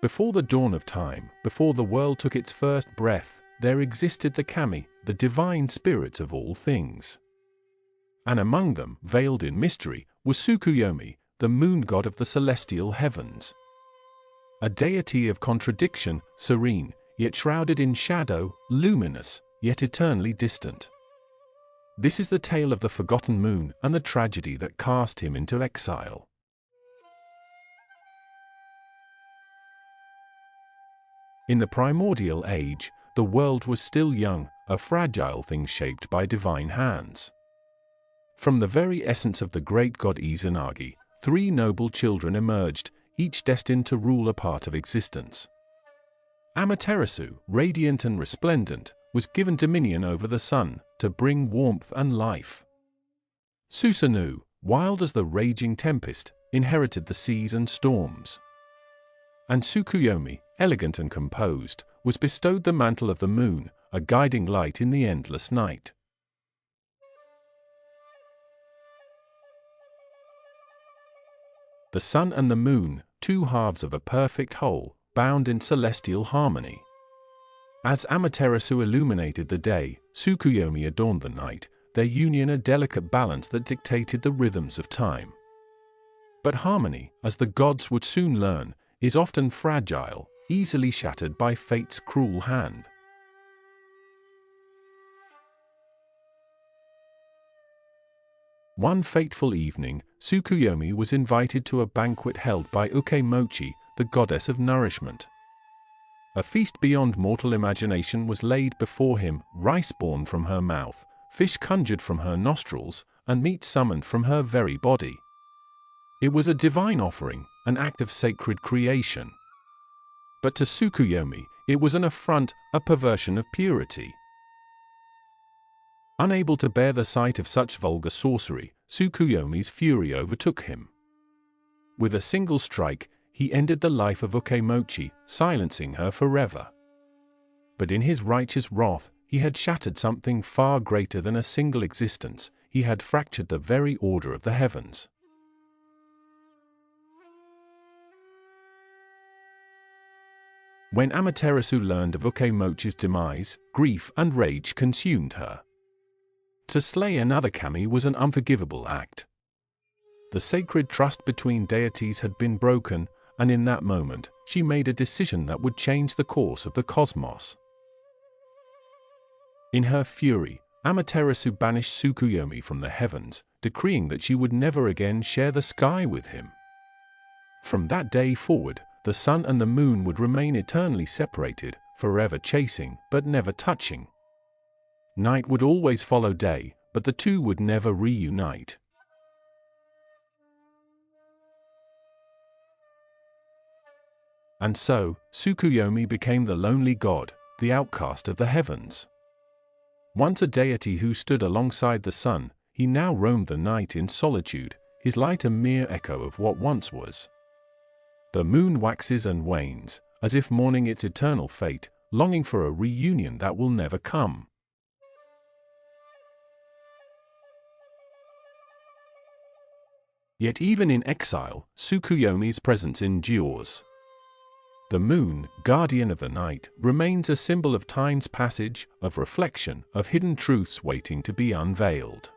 Before the dawn of time, before the world took its first breath, there existed the kami, the divine spirits of all things. And among them, veiled in mystery, was Tsukuyomi, the moon god of the celestial heavens. A deity of contradiction, serene, yet shrouded in shadow, luminous, yet eternally distant. This is the tale of the forgotten moon and the tragedy that cast him into exile. In the primordial age, the world was still young, a fragile thing shaped by divine hands. From the very essence of the great god Izanagi, 3 noble children emerged, each destined to rule a part of existence. Amaterasu, radiant and resplendent, was given dominion over the sun, to bring warmth and life. Susanoo, wild as the raging tempest, inherited the seas and storms. And Tsukuyomi, elegant and composed, was bestowed the mantle of the moon, a guiding light in the endless night. The sun and the moon, 2 halves of a perfect whole, bound in celestial harmony. As Amaterasu illuminated the day, Tsukuyomi adorned the night, their union a delicate balance that dictated the rhythms of time. But harmony, as the gods would soon learn, is often fragile, easily shattered by fate's cruel hand. One fateful evening, Tsukuyomi was invited to a banquet held by Ukemochi, the goddess of nourishment. A feast beyond mortal imagination was laid before him, rice born from her mouth, fish conjured from her nostrils, and meat summoned from her very body. It was a divine offering, an act of sacred creation. But to Tsukuyomi, it was an affront, a perversion of purity. Unable to bear the sight of such vulgar sorcery, Tsukuyomi's fury overtook him. With a single strike, he ended the life of Ukemochi, silencing her forever. But in his righteous wrath, he had shattered something far greater than a single existence. He had fractured the very order of the heavens. When Amaterasu learned of Ukemochi's demise, grief and rage consumed her. To slay another kami was an unforgivable act. The sacred trust between deities had been broken, and in that moment, she made a decision that would change the course of the cosmos. In her fury, Amaterasu banished Tsukuyomi from the heavens, decreeing that she would never again share the sky with him. From that day forward, the sun and the moon would remain eternally separated, forever chasing, but never touching. Night would always follow day, but the two would never reunite. And so, Tsukuyomi became the lonely god, the outcast of the heavens. Once a deity who stood alongside the sun, he now roamed the night in solitude, his light a mere echo of what once was. The moon waxes and wanes, as if mourning its eternal fate, longing for a reunion that will never come. Yet even in exile, Tsukuyomi's presence endures. The moon, guardian of the night, remains a symbol of time's passage, of reflection, of hidden truths waiting to be unveiled.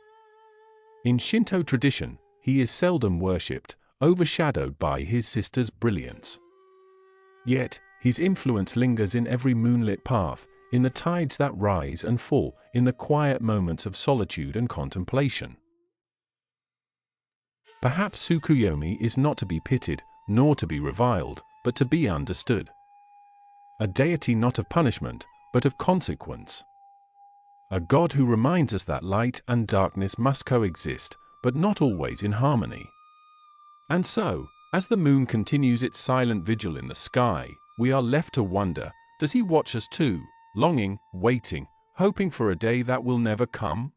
In Shinto tradition, he is seldom worshipped, overshadowed by his sister's brilliance. Yet, his influence lingers in every moonlit path, in the tides that rise and fall, in the quiet moments of solitude and contemplation. Perhaps Tsukuyomi is not to be pitied, nor to be reviled, but to be understood. A deity not of punishment, but of consequence. A god who reminds us that light and darkness must coexist, but not always in harmony. And so, as the moon continues its silent vigil in the sky, we are left to wonder, does he watch us too, longing, waiting, hoping for a day that will never come?